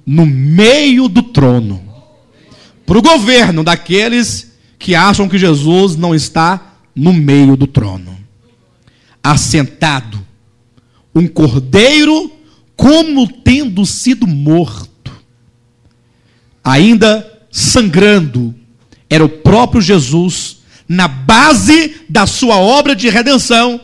no meio do trono. Para o governo daqueles que acham que Jesus não está no meio do trono. Assentado, um cordeiro como tendo sido morto. Ainda sangrando, era o próprio Jesus na base da sua obra de redenção.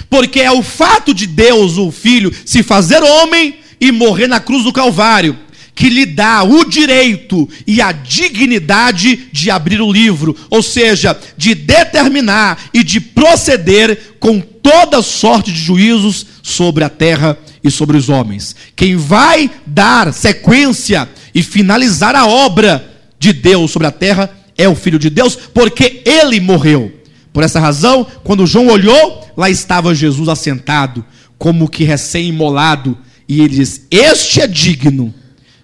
Porque é o fato de Deus, o Filho, se fazer homem e morrer na cruz do Calvário, que lhe dá o direito e a dignidade de abrir o livro, ou seja, de determinar e de proceder com toda sorte de juízos sobre a terra e sobre os homens. Quem vai dar sequência e finalizar a obra de Deus sobre a terra é o Filho de Deus, porque ele morreu. Por essa razão, quando João olhou, lá estava Jesus assentado, como que recém-imolado, e ele diz: este é digno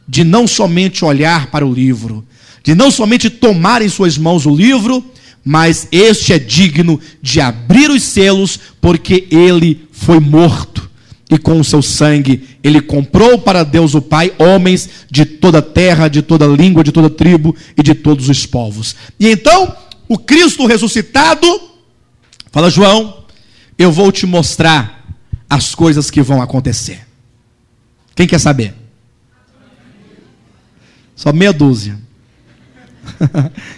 de não somente olhar para o livro, de não somente tomar em suas mãos o livro, mas este é digno de abrir os selos, porque ele foi morto, e com o seu sangue ele comprou para Deus o Pai homens de toda a terra, de toda língua, de toda tribo e de todos os povos. E então, o Cristo ressuscitado, fala João, eu vou te mostrar as coisas que vão acontecer. Quem quer saber? Só meia dúzia.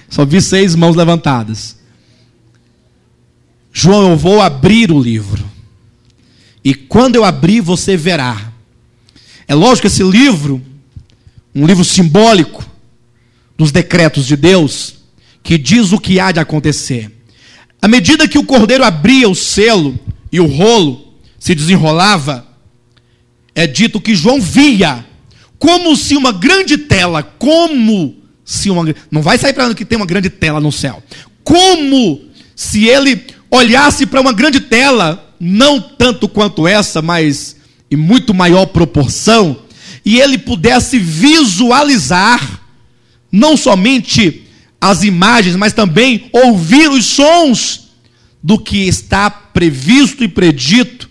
Só vi 6 mãos levantadas. João, eu vou abrir o livro. E quando eu abrir, você verá. É lógico que esse livro, um livro simbólico dos decretos de Deus, que diz o que há de acontecer. À medida que o cordeiro abria o selo e o rolo se desenrolava, é dito que João via como se uma grande tela, não vai sair para onde que tem uma grande tela no céu, como se ele olhasse para uma grande tela, não tanto quanto essa, mas em muito maior proporção, e ele pudesse visualizar, não somente as imagens, mas também ouvir os sons do que está previsto e predito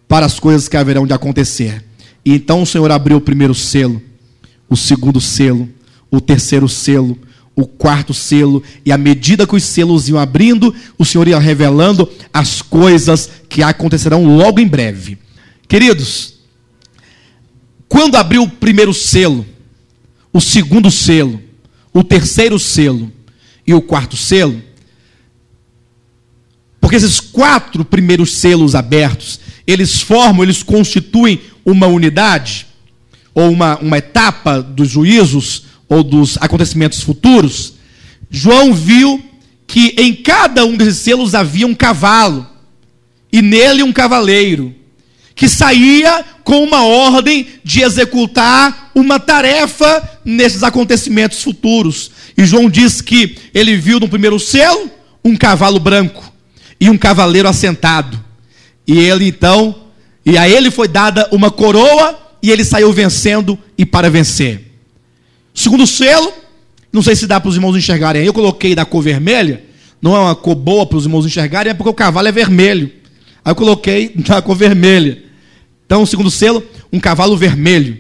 para as coisas que haverão de acontecer. E então o Senhor abriu o primeiro selo, o segundo selo, o terceiro selo, o quarto selo, e à medida que os selos iam abrindo, o Senhor ia revelando as coisas que acontecerão logo em breve. Queridos, quando abriu o primeiro selo, o segundo selo, o terceiro selo e o quarto selo, porque esses 4 primeiros selos abertos, eles constituem uma unidade, ou uma etapa dos juízos, ou dos acontecimentos futuros. João viu que em cada um desses selos havia um cavalo, e nele um cavaleiro, que saía com uma ordem de executar uma tarefa nesses acontecimentos futuros. E João diz que ele viu no primeiro selo um cavalo branco, e um cavaleiro assentado. E a ele foi dada uma coroa, e ele saiu vencendo e para vencer. Segundo selo, não sei se dá para os irmãos enxergarem aí, eu coloquei da cor vermelha, não é uma cor boa para os irmãos enxergarem, é porque o cavalo é vermelho. Aí eu coloquei da cor vermelha. Então, segundo selo, um cavalo vermelho,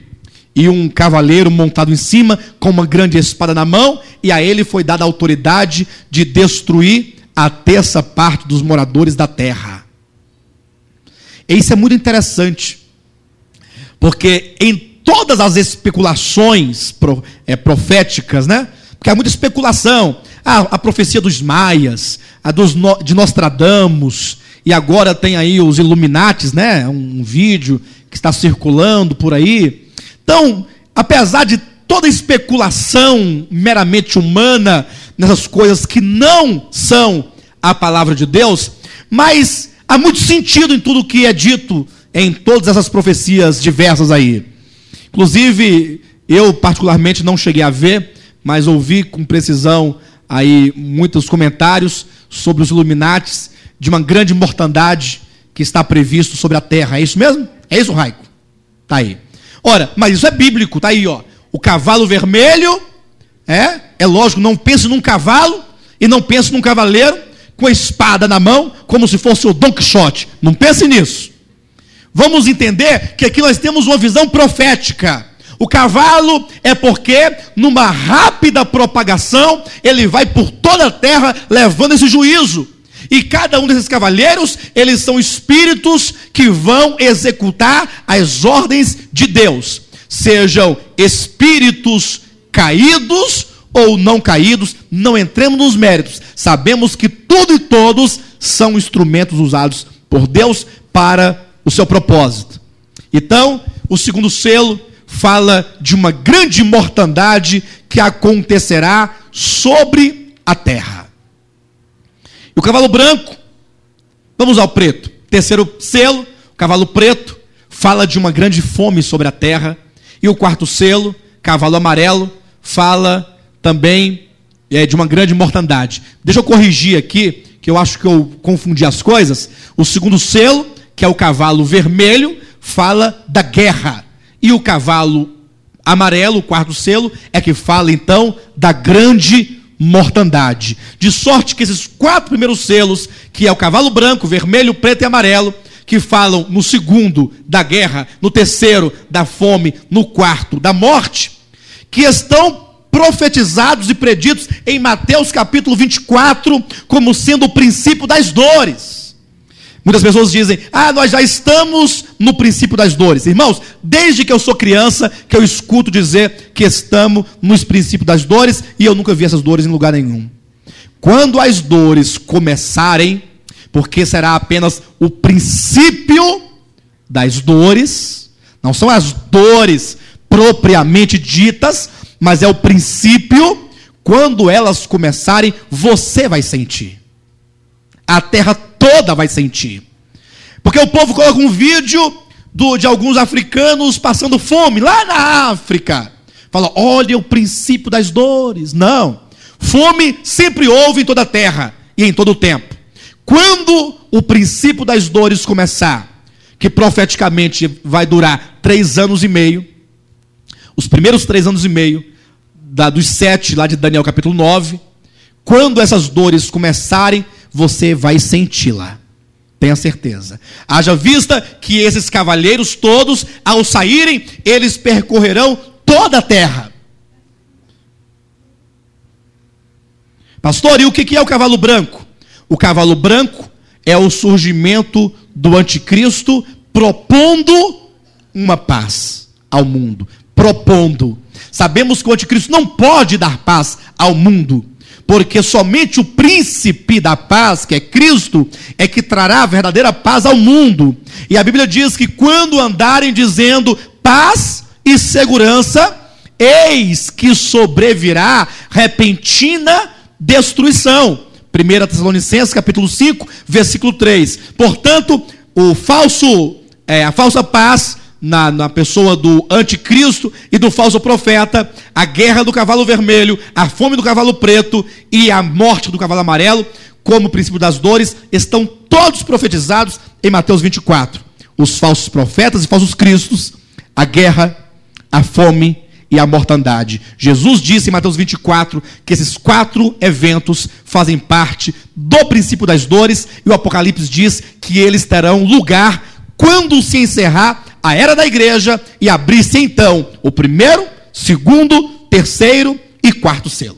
e um cavaleiro montado em cima, com uma grande espada na mão, e a ele foi dada a autoridade de destruir a terça parte dos moradores da terra. E isso é muito interessante, porque em todas as especulações proféticas, né? Porque há muita especulação, a profecia dos maias, de Nostradamus, e agora tem aí os Illuminatis, né? Um vídeo que está circulando por aí. Então, apesar de toda especulação meramente humana nessas coisas que não são a palavra de Deus, mas há muito sentido em tudo que é dito em todas essas profecias diversas aí. Inclusive, eu particularmente não cheguei a ver, mas ouvi com precisão aí muitos comentários sobre os Illuminatis, de uma grande mortandade que está previsto sobre a terra. É isso mesmo? É isso, Raico? Tá aí. Ora, mas isso é bíblico, tá aí, ó. O cavalo vermelho, é lógico, não pense num cavalo e não pense num cavaleiro com a espada na mão, como se fosse o Don Quixote. Não pense nisso. Vamos entender que aqui nós temos uma visão profética, O cavalo é porque, numa rápida propagação, ele vai por toda a terra levando esse juízo. E cada um desses cavaleiros, eles são espíritos que vão executar as ordens de Deus. Sejam espíritos caídos ou não caídos, não entremos nos méritos. Sabemos que tudo e todos são instrumentos usados por Deus para o seu propósito. Então, o segundo selo fala de uma grande mortandade que acontecerá sobre a terra. E o cavalo branco, vamos ao preto. Terceiro selo, o cavalo preto, fala de uma grande fome sobre a terra. E o quarto selo, cavalo amarelo, fala também de uma grande mortandade. Deixa eu corrigir aqui, que eu acho que eu confundi as coisas. O segundo selo, que é o cavalo vermelho, fala da guerra. E o cavalo amarelo, o quarto selo, é que fala então da grande mortandade. De sorte que esses 4 primeiros selos, que é o cavalo branco, vermelho, preto e amarelo, que falam no segundo da guerra, no terceiro da fome, no quarto da morte, que estão profetizados e preditos em Mateus capítulo 24, como sendo o princípio das dores. Muitas pessoas dizem, nós já estamos no princípio das dores. Irmãos, desde que eu sou criança, que eu escuto dizer que estamos nos princípios das dores, e eu nunca vi essas dores em lugar nenhum. Quando as dores começarem, porque será apenas o princípio das dores, não são as dores propriamente ditas, mas é o princípio. Quando elas começarem, você vai sentir. A terra toda vai sentir. Porque o povo coloca um vídeo de alguns africanos passando fome lá na África. Fala, olha o princípio das dores. Não. Fome sempre houve em toda a terra e em todo o tempo. Quando o princípio das dores começar, que profeticamente vai durar 3 anos e meio, os primeiros 3 anos e meio, dos 7 lá de Daniel capítulo 9, quando essas dores começarem, você vai senti-la, tenha certeza. Haja vista que esses cavaleiros todos, ao saírem, eles percorrerão toda a terra. Pastor, e o que é o cavalo branco? O cavalo branco é o surgimento do anticristo propondo uma paz ao mundo. Propondo. Sabemos que o anticristo não pode dar paz ao mundo, porque somente o príncipe da paz, que é Cristo, é que trará a verdadeira paz ao mundo. E a Bíblia diz que quando andarem dizendo paz e segurança, eis que sobrevirá repentina destruição. 1 Tessalonicenses capítulo 5, versículo 3. Portanto, a falsa paz na pessoa do anticristo e do falso profeta, a guerra do cavalo vermelho, a fome do cavalo preto e a morte do cavalo amarelo, como princípio das dores, estão todos profetizados em Mateus 24. Os falsos profetas e falsos cristos, a guerra, a fome e a mortandade. Jesus disse em Mateus 24 que esses 4 eventos fazem parte do princípio das dores, e o Apocalipse diz que eles terão lugar quando se encerrar a era da igreja e abrir-se então o primeiro, segundo, terceiro e quarto selo.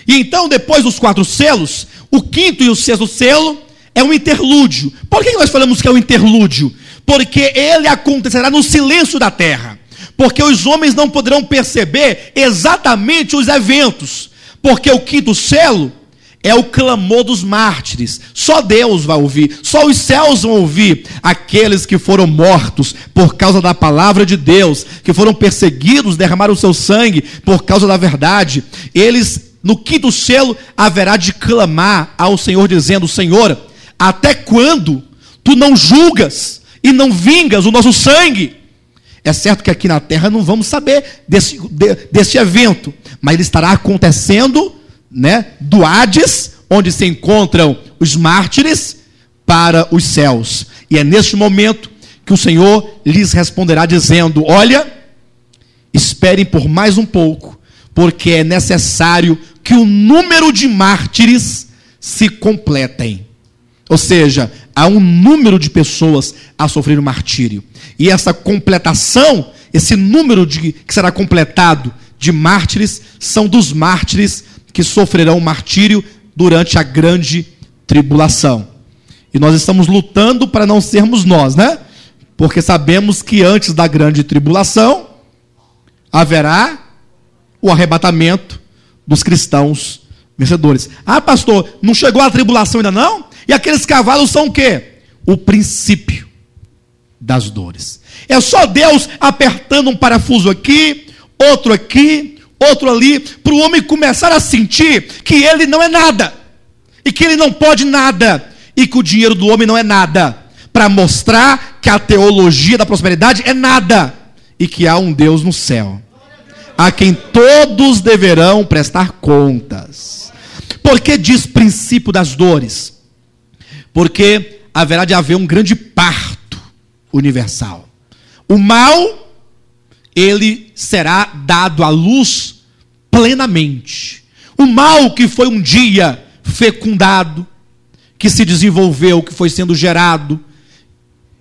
E então, depois dos 4 selos, o quinto e o sexto selo é um interlúdio. Por que nós falamos que é um interlúdio? Porque ele acontecerá no silêncio da terra. Porque os homens não poderão perceber exatamente os eventos. Porque o quinto selo é o clamor dos mártires. Só Deus vai ouvir, só os céus vão ouvir. Aqueles que foram mortos por causa da palavra de Deus, que foram perseguidos, derramaram o seu sangue por causa da verdade. Eles, no quinto selo, haverá de clamar ao Senhor, dizendo: Senhor, até quando tu não julgas e não vingas o nosso sangue? É certo que aqui na terra não vamos saber desse evento, mas ele estará acontecendo, do Hades, onde se encontram os mártires, para os céus. E é neste momento que o Senhor lhes responderá dizendo: olha, esperem por mais um pouco, porque é necessário que o número de mártires se completem. Ou seja, há um número de pessoas a sofrer o martírio. E essa completação esse número que será completado de mártires são dos mártires que sofrerão martírio durante a grande tribulação. E nós estamos lutando para não sermos nós, né? Porque sabemos que antes da grande tribulação haverá o arrebatamento dos cristãos vencedores. Ah, pastor, não chegou a tribulação ainda não? E aqueles cavalos são o quê? O princípio das dores. É só Deus apertando um parafuso aqui, outro ali, para o homem começar a sentir que ele não é nada, e que ele não pode nada, e que o dinheiro do homem não é nada, para mostrar que a teologia da prosperidade é nada, e que há um Deus no céu, a quem todos deverão prestar contas. Por que diz princípio das dores? Porque haverá de haver um grande parto universal. O mal, ele será dado à luz plenamente. O mal que foi um dia fecundado, que se desenvolveu, que foi sendo gerado,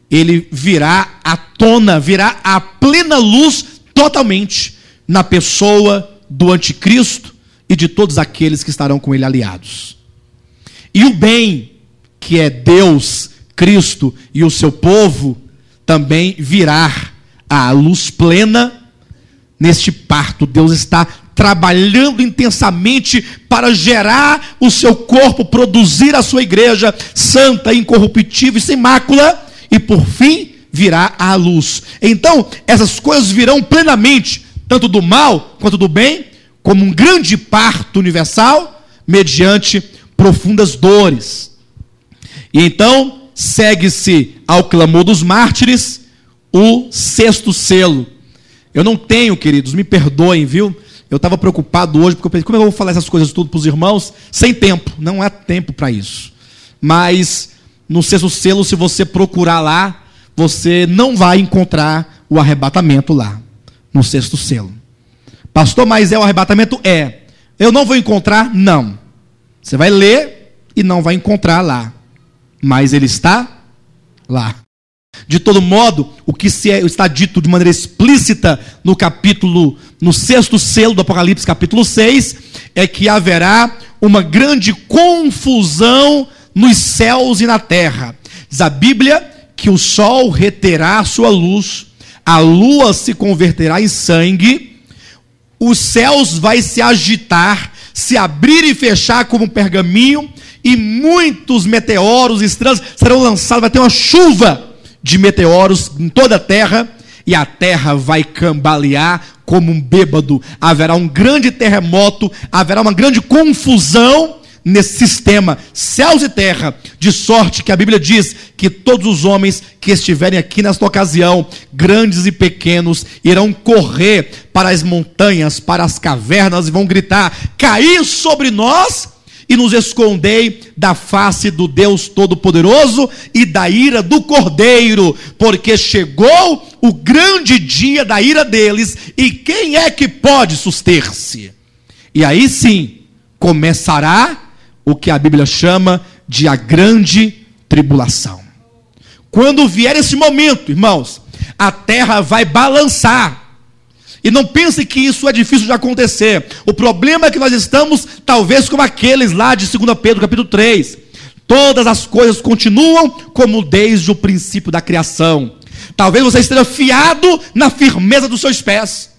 ele virá à tona, virá à plena luz totalmente na pessoa do anticristo e de todos aqueles que estarão com ele aliados. E o bem, que é Deus, Cristo e o seu povo, também virá à luz plena neste parto. Deus está trabalhando intensamente para gerar o seu corpo, produzir a sua igreja santa, incorruptível e sem mácula, e por fim virá à luz. Então, essas coisas virão plenamente, tanto do mal quanto do bem, como um grande parto universal, mediante profundas dores. E então, segue-se ao clamor dos mártires o sexto selo. Eu não tenho, queridos, me perdoem, viu? Eu estava preocupado hoje, porque eu pensei, como eu vou falar essas coisas tudo para os irmãos? Sem tempo, não há tempo para isso. Mas, no sexto selo, se você procurar lá, você não vai encontrar o arrebatamento lá, no sexto selo. Pastor, mas é o arrebatamento? É. Eu não vou encontrar? Não. Você vai ler e não vai encontrar lá. Mas ele está lá. De todo modo, o que está dito de maneira explícita no sexto selo do Apocalipse, capítulo 6, é que haverá uma grande confusão nos céus e na terra. Diz a Bíblia que o sol reterá a sua luz, a lua se converterá em sangue, os céus vai se agitar, se abrir e fechar como um pergaminho, e muitos meteoros estranhos serão lançados, vai ter uma chuva de meteoros em toda a terra, e a terra vai cambalear como um bêbado. Haverá um grande terremoto, haverá uma grande confusão nesse sistema, céus e terra, de sorte que a Bíblia diz que todos os homens que estiverem aqui nesta ocasião, grandes e pequenos, irão correr para as montanhas, para as cavernas, e vão gritar: caí sobre nós e nos escondei da face do Deus Todo-Poderoso e da ira do Cordeiro, porque chegou o grande dia da ira deles, e quem é que pode suster-se? E aí sim, começará o que a Bíblia chama de a grande tribulação. Quando vier esse momento, irmãos, a terra vai balançar. E não pense que isso é difícil de acontecer. O problema é que nós estamos, talvez, como aqueles lá de 2 Pedro, capítulo 3. Todas as coisas continuam como desde o princípio da criação. Talvez você esteja fiado na firmeza dos seus pés.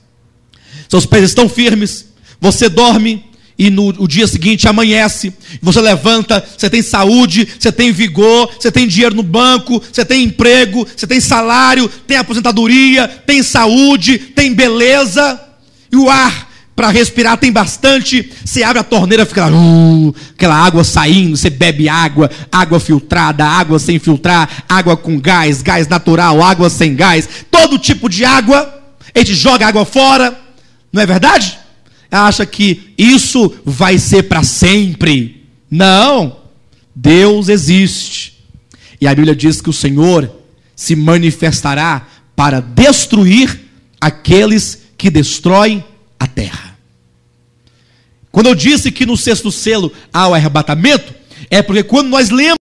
Seus pés estão firmes, você dorme, e no dia seguinte amanhece, você levanta, você tem saúde, você tem vigor, você tem dinheiro no banco, você tem emprego, você tem salário, tem aposentadoria, tem saúde, tem beleza, e o ar para respirar tem bastante. Você abre a torneira, fica lá, aquela água saindo, você bebe água, água filtrada, água sem filtrar, água com gás, gás natural, água sem gás, todo tipo de água, a gente joga água fora, não é verdade? Acha que isso vai ser para sempre. Não, Deus existe, e a Bíblia diz que o Senhor se manifestará para destruir aqueles que destroem a terra. Quando eu disse que no sexto selo há o arrebatamento, é porque quando nós lemos